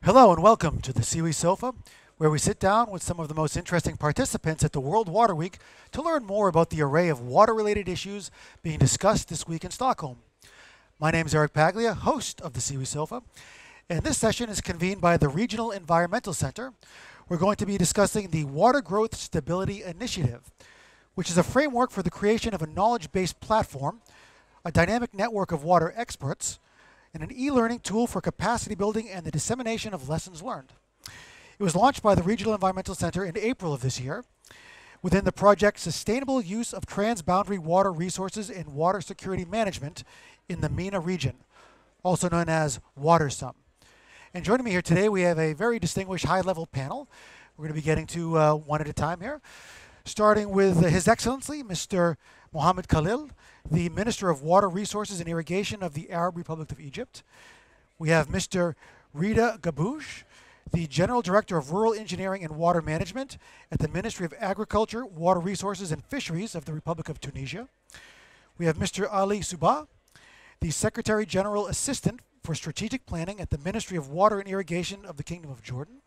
Hello and welcome to the Seaweed Sofa, where we sit down with some of the most interesting participants at the World Water Week to learn more about the array of water-related issues being discussed this week in Stockholm. My name is Eric Paglia, host of the Seaweed Sofa, and this session is convened by the Regional Environmental Center. We're going to be discussing the Water Growth Stability Initiative, which is a framework for the creation of a knowledge-based platform, a dynamic network of water experts, and an e-learning tool for capacity building and the dissemination of lessons learned. It was launched by the Regional Environmental Center in April of this year within the project Sustainable Use of Transboundary Water Resources and Water Security Management in the MENA region, also known as WaterSUM. And joining me here today, we have a very distinguished high-level panel. We're going to be getting to one at a time here, starting with His Excellency, Mr. Mohammed Khalil, the Minister of Water Resources and Irrigation of the Arab Republic of Egypt. We have Mr. Rida Gabouche, the General Director of Rural Engineering and Water Management at the Ministry of Agriculture, Water Resources and Fisheries of the Republic of Tunisia. We have Mr. Ali Subah, the Secretary General Assistant for Strategic Planning at the Ministry of Water and Irrigation of the Kingdom of Jordan.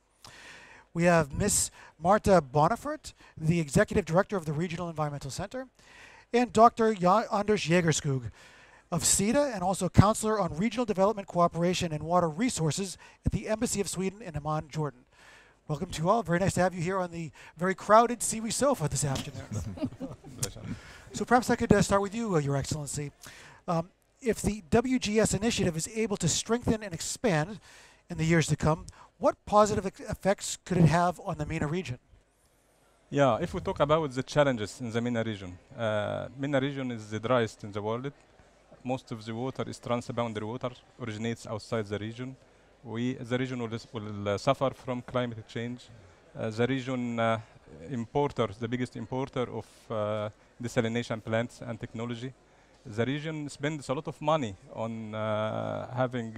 We have Ms. Marta Bonifert, the Executive Director of the Regional Environmental Center, and Dr. Anders Jägerskog of SIDA and also Counselor on Regional Development Cooperation and Water Resources at the Embassy of Sweden in Amman, Jordan. Welcome to you all. Very nice to have you here on the very crowded Seaweed Sofa this afternoon. So perhaps I could start with you, Your Excellency. If the WGS initiative is able to strengthen and expand in the years to come, what positive effects could it have on the MENA region? Yeah, if we talk about the challenges in the MENA region is the driest in the world. Most of the water is transboundary water, originates outside the region. The region will suffer from climate change. The region the biggest importer of desalination plants and technology. The region spends a lot of money on having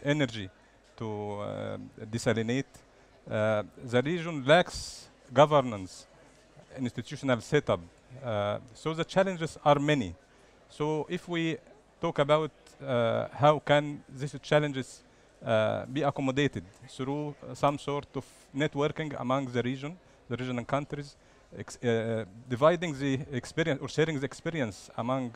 energy to desalinate. The region lacks governance, institutional setup. So the challenges are many. So if we talk about how can these challenges be accommodated through some sort of networking among the regional countries, dividing the experience or sharing the experience among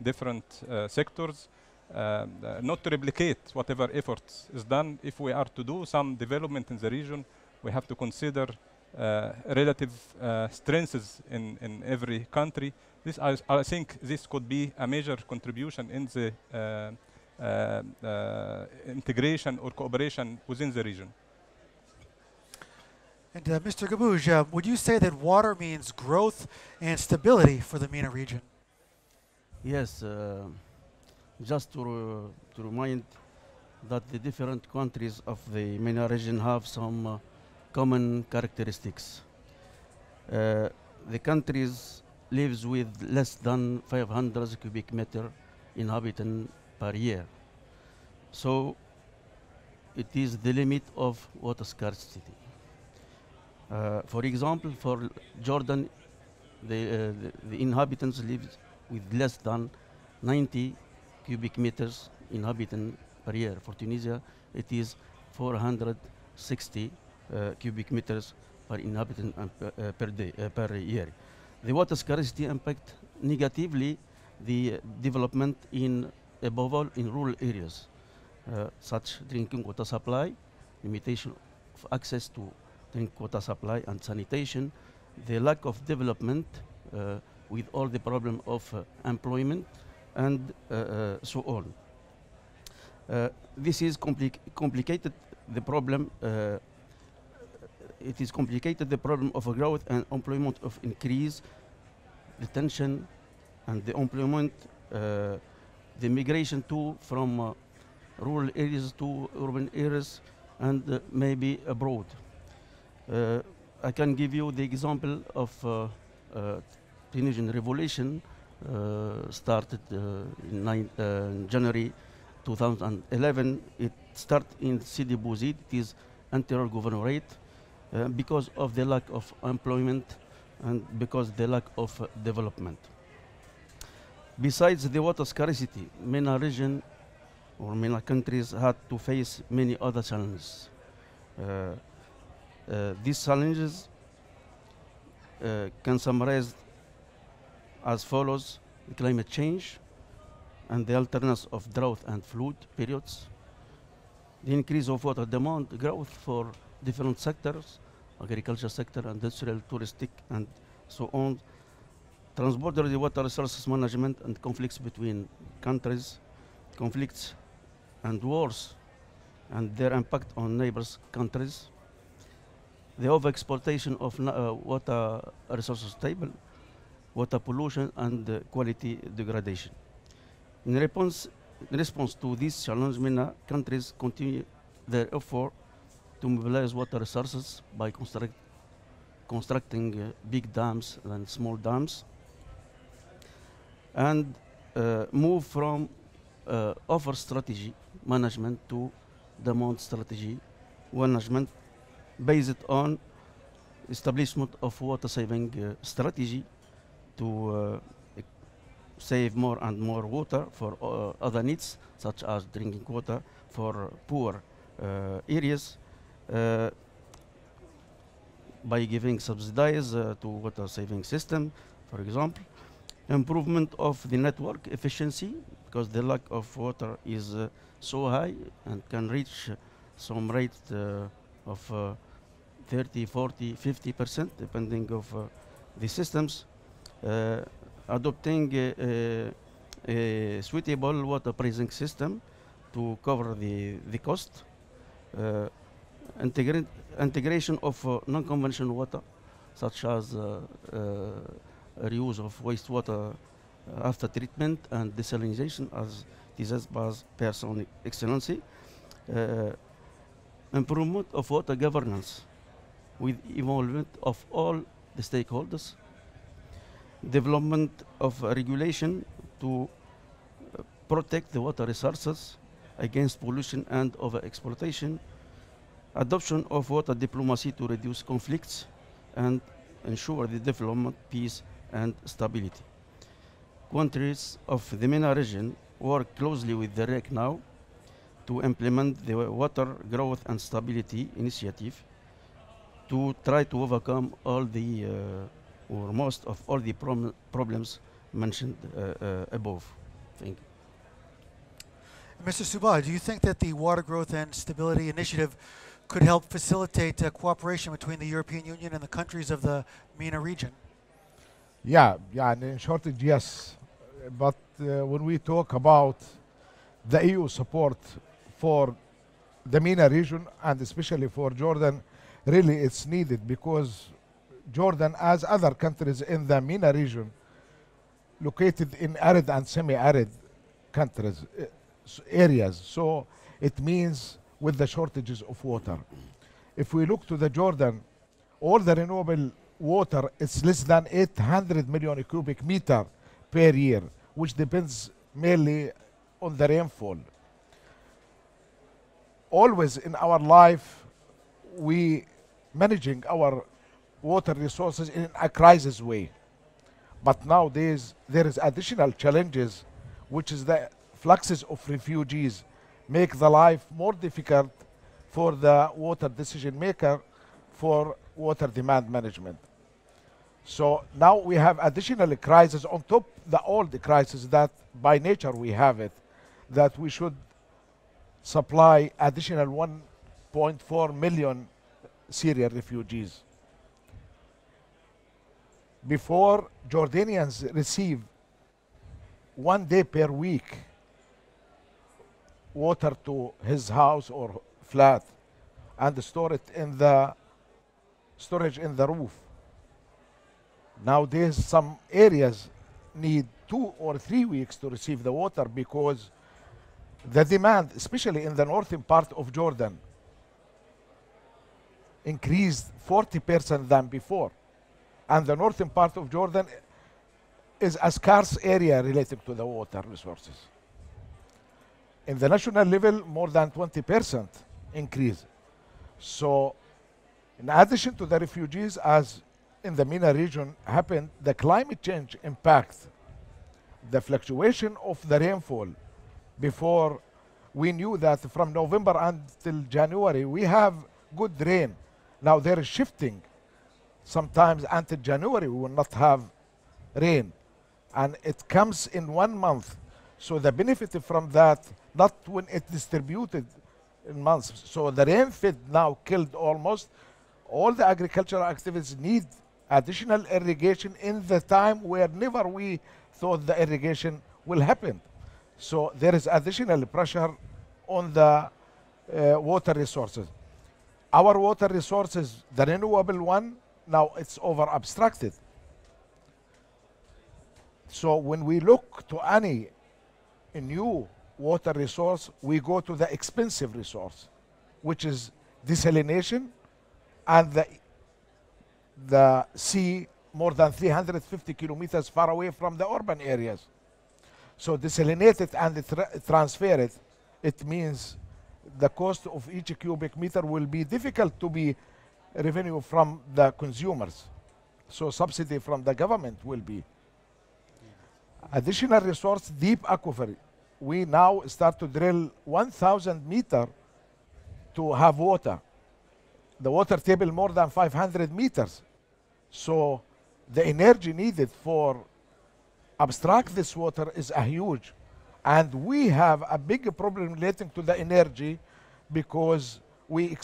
different sectors, not to replicate whatever effort is done. If we are to do some development in the region, we have to consider relative strengths in every country. I think this could be a major contribution in the integration or cooperation within the region. And Mr. Gabouche, would you say that water means growth and stability for the MENA region? Yes, just to remind that the different countries of the MENA region have some common characteristics. The countries lives with less than 500 cubic meter inhabitant per year. So it is the limit of water scarcity. For example, for Jordan, the inhabitants live with less than 90 cubic meters inhabitant per year. For Tunisia, it is 460 cubic meters per inhabitant per year. The water scarcity impact negatively the development above all in rural areas, such drinking water supply, limitation of access to drink water supply and sanitation, the lack of development with all the problem of employment and so on. This is complicated the problem. It is complicated the problem of growth and employment of increase, retention, and the employment, the migration from rural areas to urban areas, and maybe abroad. I can give you the example of Tunisian revolution started in January 2011. It started in Sidi Bouzid. It is interior governorate. Because of the lack of employment and because the lack of development. Besides the water scarcity, MENA region or MENA countries had to face many other challenges. These challenges can summarize as follows: the climate change and the alternance of drought and flood periods, the increase of water demand growth for different sectors, agriculture sector, industrial, touristic, and so on, transboundary water resources management and conflicts between countries, conflicts and wars and their impact on neighbors countries, the overexploitation of water resources table, water pollution and quality degradation. In response to this challenge, MENA countries continue their effort to mobilize water resources by constructing big dams and small dams, and move from offer strategy management to demand strategy management based on establishment of water saving strategy to save more and more water for other needs, such as drinking water for poor areas, by giving subsidies to water saving system, for example. Improvement of the network efficiency, because the lack of water is so high and can reach some rate of 30, 40, 50%, depending of the systems. Adopting a suitable water pricing system to cover the cost. Integration of non-conventional water, such as reuse of wastewater after treatment and desalination, as discussed by Person Excellency. Improvement of water governance with involvement of all the stakeholders. Development of regulation to protect the water resources against pollution and overexploitation. Adoption of water diplomacy to reduce conflicts and ensure the development, peace, and stability. Countries of the MENA region work closely with the REC now to implement the Water Growth and Stability Initiative to try to overcome all the or most of all the problems mentioned above. Thank you. Mr. Subah, do you think that the Water Growth and Stability Initiative could help facilitate cooperation between the European Union and the countries of the MENA region? Yeah, in shortage, yes. But when we talk about the EU support for the MENA region, and especially for Jordan, really it's needed, because Jordan, as other countries in the MENA region, located in arid and semi-arid countries, areas. So it means with the shortages of water. If we look to the Jordan, all the renewable water is less than 800 million cubic meter per year, which depends mainly on the rainfall. Always in our life, we managing our water resources in a crisis way. But nowadays, there is additional challenges, which is the fluxes of refugees make the life more difficult for the water decision maker for water demand management. So now we have additional crises on top the all the crises that by nature we have it, that we should supply additional 1.4 million Syrian refugees. Before, Jordanians receive 1 day per week water to his house or flat and store it in the storage in the roof. Nowadays, some areas need 2 or 3 weeks to receive the water, because the demand, especially in the northern part of Jordan, increased 40% than before. And the northern part of Jordan is a scarce area related to the water resources. In the national level, more than 20% increase. So, in addition to the refugees, as in the MENA region happened, the climate change impact, the fluctuation of the rainfall before we knew that from November until January, we have good rain. Now they're shifting. Sometimes until January, we will not have rain. And it comes in 1 month. So the benefit from that, not when it distributed in months. So the rain-fed now killed almost all the agricultural activities need additional irrigation in the time where never we thought the irrigation will happen. So there is additional pressure on the water resources. Our water resources, the renewable one, now it's over abstracted. So when we look to any new water resource, we go to the expensive resource, which is desalination, and the sea more than 350 kilometers far away from the urban areas. So desalinate it and transfer it, it means the cost of each cubic meter will be difficult to be revenue from the consumers. So subsidy from the government will be. Additional resource, deep aquifer. We now start to drill 1,000 meter to have water. The water table more than 500 meters. So the energy needed for abstract this water is a huge. And we have a big problem relating to the energy because we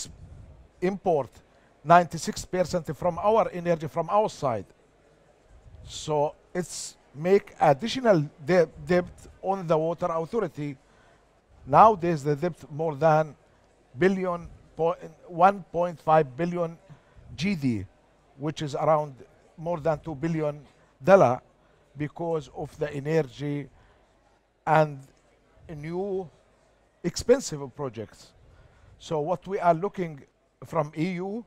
import 96% from our energy from outside. So it's make additional debt on the water authority. Nowadays the debt more than 1.5 billion GD, which is around more than $2 billion because of the energy and new expensive projects. So what we are looking from EU,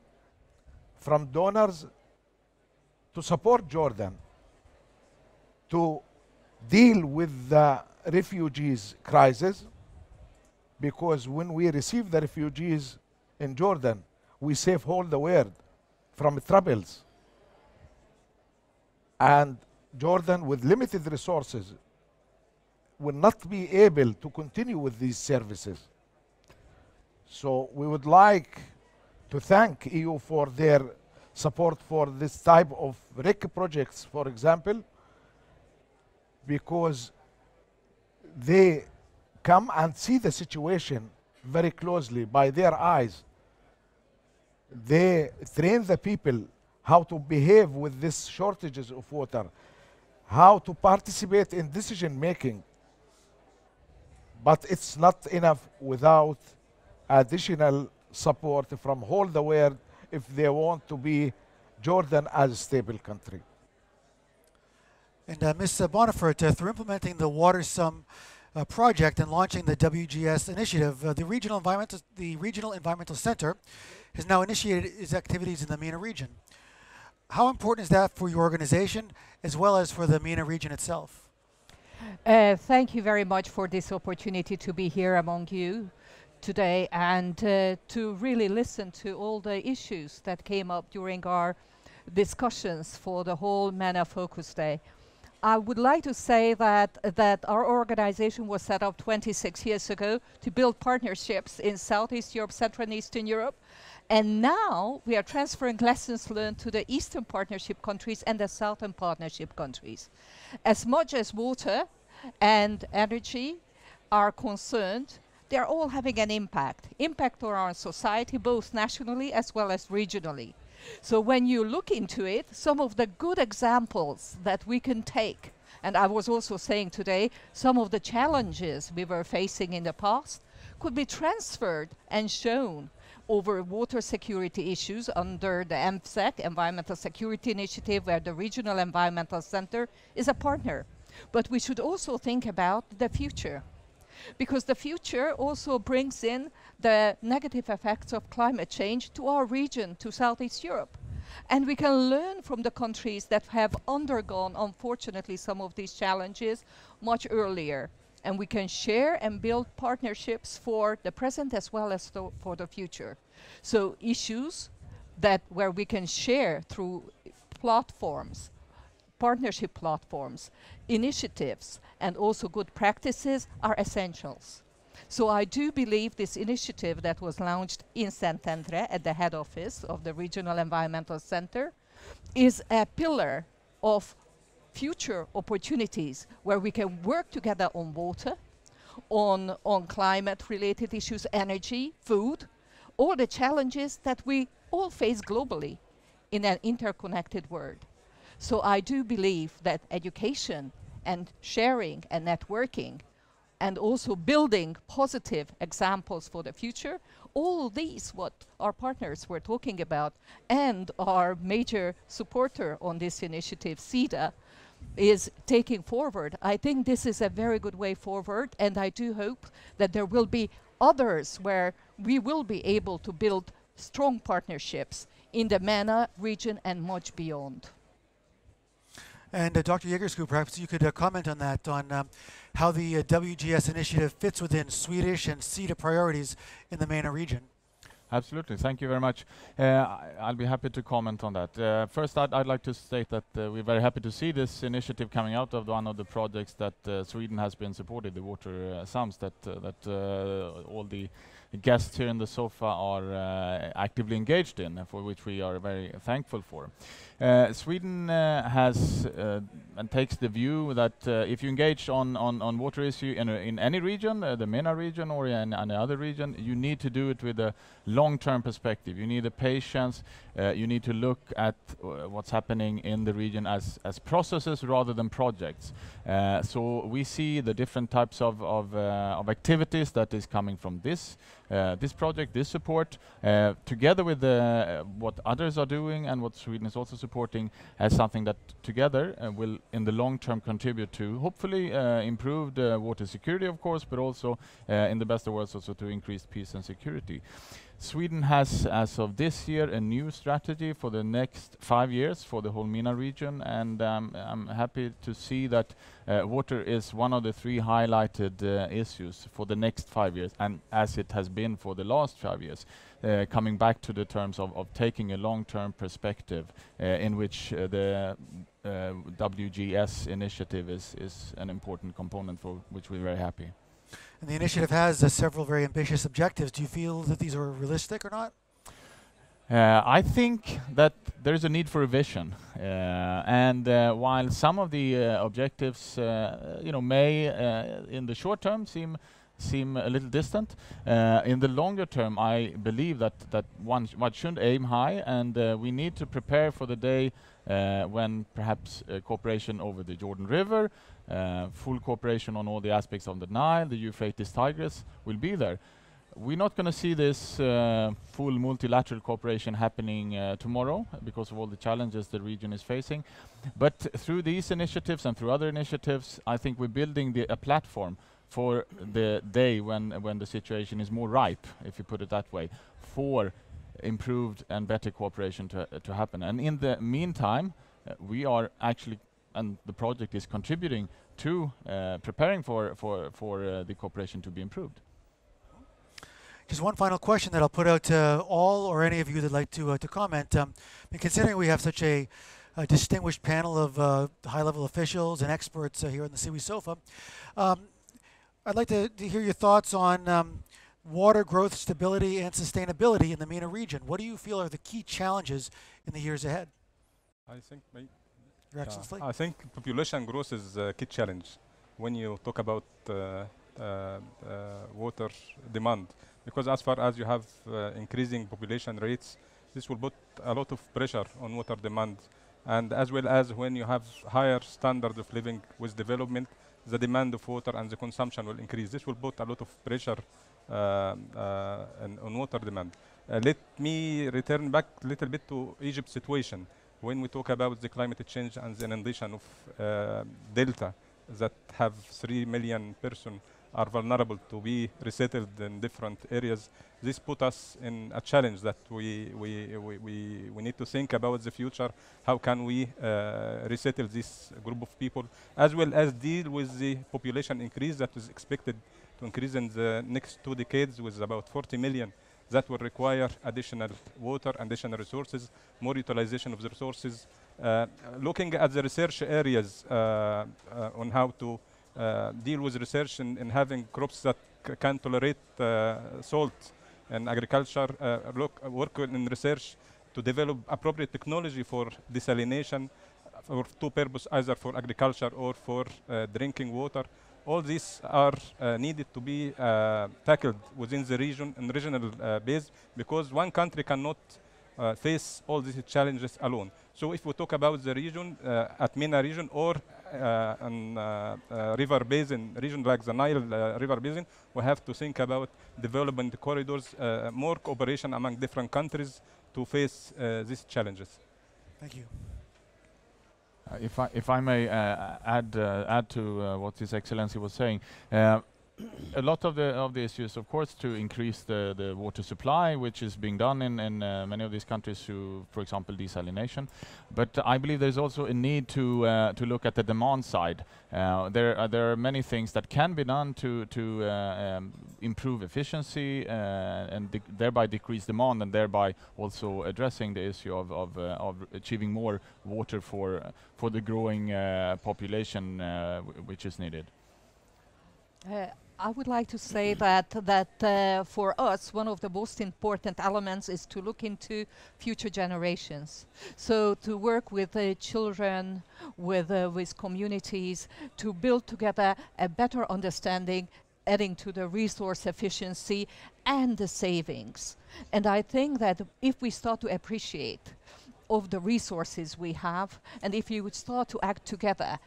from donors, to support Jordan to deal with the refugees crisis, because when we receive the refugees in Jordan, we save all the world from troubles. And Jordan, with limited resources, will not be able to continue with these services. So we would like to thank EU for their support for this type of RIC projects, for example, because they come and see the situation very closely by their eyes. They train the people how to behave with these shortages of water, how to participate in decision making. But it's not enough without additional support from all the world if they want to be Jordan as a stable country. And Ms. Bonifert, through implementing the WaterSUM project and launching the WGS initiative, the Regional Environmental Center has now initiated its activities in the MENA region. How important is that for your organization as well as for the MENA region itself? Thank you very much for this opportunity to be here among you today and to really listen to all the issues that came up during our discussions for the whole MENA Focus Day. I would like to say that our organization was set up 26 years ago to build partnerships in Southeast Europe, Central and Eastern Europe. And now we are transferring lessons learned to the Eastern Partnership countries and the Southern Partnership countries. As much as water and energy are concerned, they're all having an impact on our society, both nationally as well as regionally. So when you look into it, some of the good examples that we can take, and I was also saying today, some of the challenges we were facing in the past could be transferred and shown over water security issues under the EMSEC, Environmental Security Initiative, where the Regional Environmental Center is a partner. But we should also think about the future, because the future also brings in the negative effects of climate change to our region, to Southeast Europe. And we can learn from the countries that have undergone, unfortunately, some of these challenges much earlier. And we can share and build partnerships for the present as well as for the future. So issues where we can share through platforms, partnership platforms, initiatives, and also good practices are essentials. So I do believe this initiative that was launched in Saint-André at the head office of the Regional Environmental Center is a pillar of future opportunities where we can work together on water, on climate-related issues, energy, food, all the challenges that we all face globally in an interconnected world. So I do believe that education and sharing and networking and also building positive examples for the future, all these what our partners were talking about, and our major supporter on this initiative, CEDA, is taking forward. I think this is a very good way forward, and I do hope that there will be others where we will be able to build strong partnerships in the MENA region and much beyond. And Dr. Jägersku, perhaps you could comment on that, on how the WGS initiative fits within Swedish and CETA priorities in the MENA region. Absolutely. Thank you very much. I'll be happy to comment on that. First, I'd like to state that we're very happy to see this initiative coming out of one of the projects that Sweden has been supported, the WaterSUMs, that all the guests here in the sofa are actively engaged in, for which we are very thankful for. Sweden has and takes the view that if you engage on water issue in any region, the MENA region or in any other region, you need to do it with a long-term perspective. You need a patience. You need to look at what's happening in the region as processes rather than projects. So we see the different types of activities that is coming from this project, this support, together with what others are doing and what Sweden is also supporting, as something that together will in the long term contribute to hopefully improved water security, of course, but also in the best of worlds also to increased peace and security. Sweden has, as of this year, a new strategy for the next 5 years for the whole MENA region, and I'm happy to see that water is one of the 3 highlighted issues for the next 5 years, and as it has been for the last 5 years, coming back to the terms of taking a long-term perspective in which the WGS initiative is an important component for which we're very happy. And the initiative has several very ambitious objectives. Do you feel that these are realistic or not? I think that there's a need for a vision, and while some of the objectives, may in the short term seem a little distant, in the longer term, I believe that one should aim high, and we need to prepare for the day when perhaps cooperation over the Jordan River, full cooperation on all the aspects of the Nile, the Euphrates, Tigris will be there. We're not going to see this full multilateral cooperation happening tomorrow because of all the challenges the region is facing. But through these initiatives and through other initiatives, I think we're building a platform for the day when the situation is more ripe, if you put it that way, for improved and better cooperation to happen. And in the meantime, we are actually, and the project is contributing to preparing for the cooperation to be improved. Just one final question that I'll put out to all or any of you that'd like to comment. Considering we have such a distinguished panel of high-level officials and experts here on the Siwi Sofa, I'd like to hear your thoughts on water growth, stability, and sustainability in the MENA region. What do you feel are the key challenges in the years ahead? I think Your Excellency? I think population growth is a key challenge when you talk about water demand, because as far as you have increasing population rates, this will put a lot of pressure on water demand, and as well as when you have higher standard of living with development, the demand of water and the consumption will increase. This will put a lot of pressure on water demand. Let me return back a little bit to Egypt's situation. When we talk about the climate change and the inundation of Delta, that have 3 million persons are vulnerable to be resettled in different areas, this put us in a challenge that we need to think about the future. How can we resettle this group of people, as well as deal with the population increase that is expected to increase in the next 2 decades with about 40 million. That will require additional water, additional resources, more utilization of the resources. Looking at the research areas on how to deal with research in having crops that can tolerate salt and agriculture, work in research to develop appropriate technology for desalination for two purposes, either for agriculture or for drinking water. All these are needed to be tackled within the region and regional base, because one country cannot face all these challenges alone. So if we talk about the region, at MENA region or an river basin region like the Nile River Basin, we have to think about developing the corridors, more cooperation among different countries to face these challenges. Thank you. If I may add to what His Excellency was saying, a lot of the issues, of course, to increase the water supply, which is being done in many of these countries through, for example, desalination. But I believe there's also a need to look at the demand side. There are many things that can be done to improve efficiency and thereby decrease demand, and thereby also addressing the issue of achieving more water for the growing population which is needed. I would like to say that for us, one of the most important elements is to look into future generations. So to work with children, with communities, to build together a better understanding, adding to the resource efficiency and the savings. And I think that if we start to appreciate of the resources we have, and if you would start to act together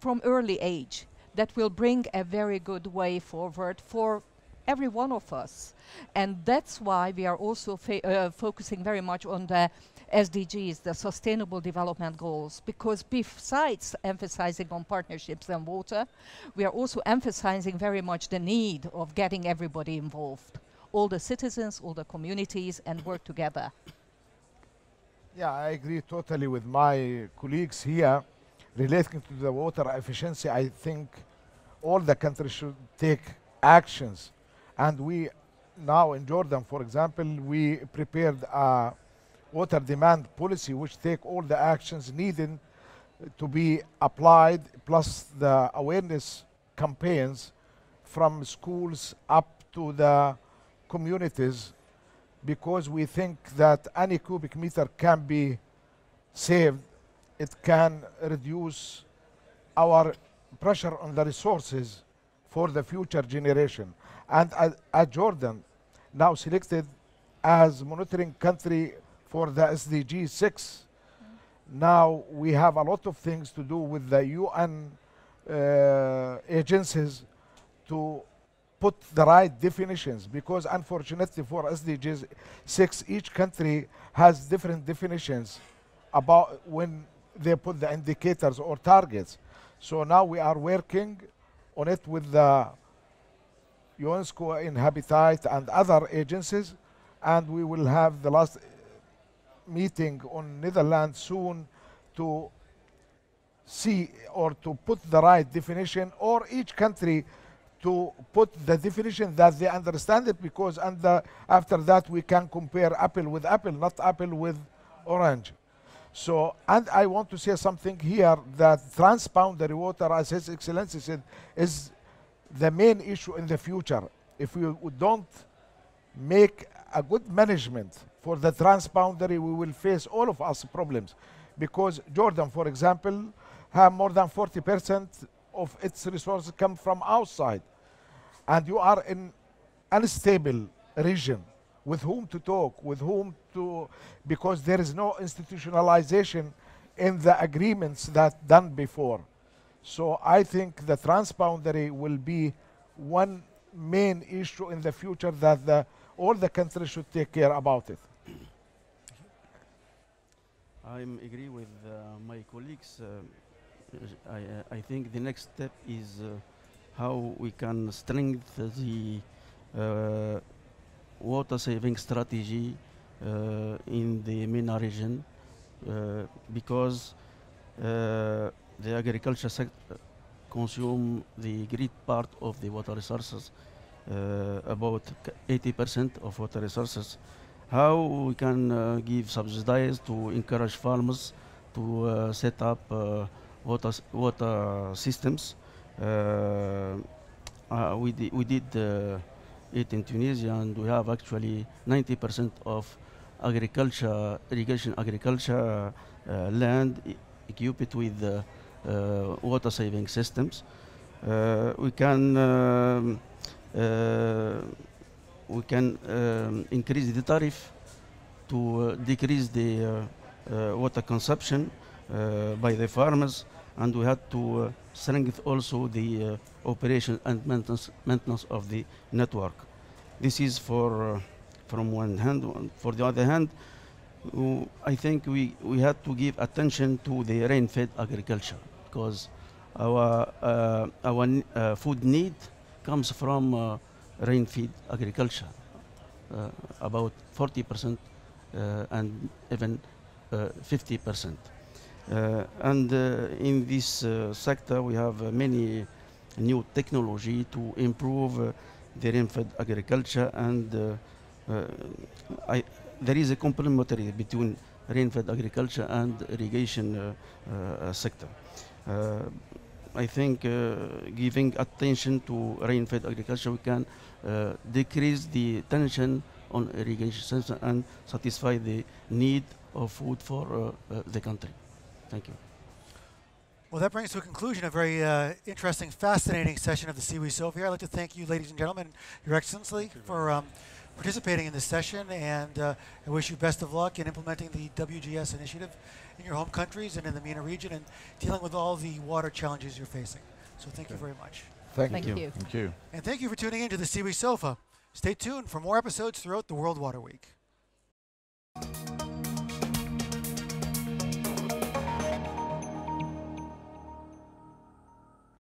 from early age, that will bring a very good way forward for every one of us. And that's why we are also focusing very much on the SDGs, the Sustainable Development Goals, because besides emphasizing on partnerships and water, we are also emphasizing very much the need of getting everybody involved, all the citizens, all the communities, and work together. Yeah, I agree totally with my colleagues here. Relating to the water efficiency, I think all the countries should take actions. And we now in Jordan, for example, we prepared a water demand policy which take all the actions needed to be applied, plus the awareness campaigns from schools up to the communities, because we think that any cubic meter can be saved. It can reduce our pressure on the resources for the future generation. And at Jordan, now selected as monitoring country for the SDG 6, now we have a lot of things to do with the UN agencies to put the right definitions, because unfortunately for SDG 6, each country has different definitions about when they put the indicators or targets. So now we are working on it with the UNESCO in Habitat and other agencies, and we will have the last meeting on Netherlands soon to see or to put the right definition, or each country to put the definition that they understand it, because after that we can compare apple with apple, not apple with orange. So, and I want to say something here, that transboundary water, as His Excellency said, is the main issue in the future. If we don't make a good management for the transboundary, we will face all of us problems. Because Jordan, for example, have more than 40% of its resources come from outside. And you are in unstable region. With whom to talk, with whom to, because there is no institutionalization in the agreements that done before. So I think the transboundary will be one main issue in the future that all the countries should take care about it. I agree with my colleagues. I think the next step is how we can strengthen the water saving strategy in the MENA region, because the agriculture sector consume the great part of the water resources, about 80% of water resources. How we can give subsidies to encourage farmers to set up water systems We did it in Tunisia, and we have actually 90% of agriculture, irrigation agriculture land equipped with water saving systems. We can increase the tariff to decrease the water consumption by the farmers, and we had to strengthen also the operation and maintenance of the network. This is for from one hand. For the other hand, I think we had to give attention to the rain-fed agriculture, because our food need comes from rain-fed agriculture, about 40% and even 50%. And in this sector, we have many new technology to improve the rain-fed agriculture, and there is a complementary between rain-fed agriculture and irrigation sector. I think giving attention to rain-fed agriculture, we can decrease the tension on irrigation system and satisfy the need of food for the country. Thank you. Well, that brings to a conclusion a very interesting, fascinating session of the CWSOF here. I'd like to thank you, ladies and gentlemen, Your Excellency, for participating in this session, and I wish you best of luck in implementing the WGS initiative in your home countries and in the MENA region, and dealing with all the water challenges you're facing. So thank you very much. Thank you. Thank you. And thank you for tuning in to the CWSOFA. Stay tuned for more episodes throughout the World Water Week.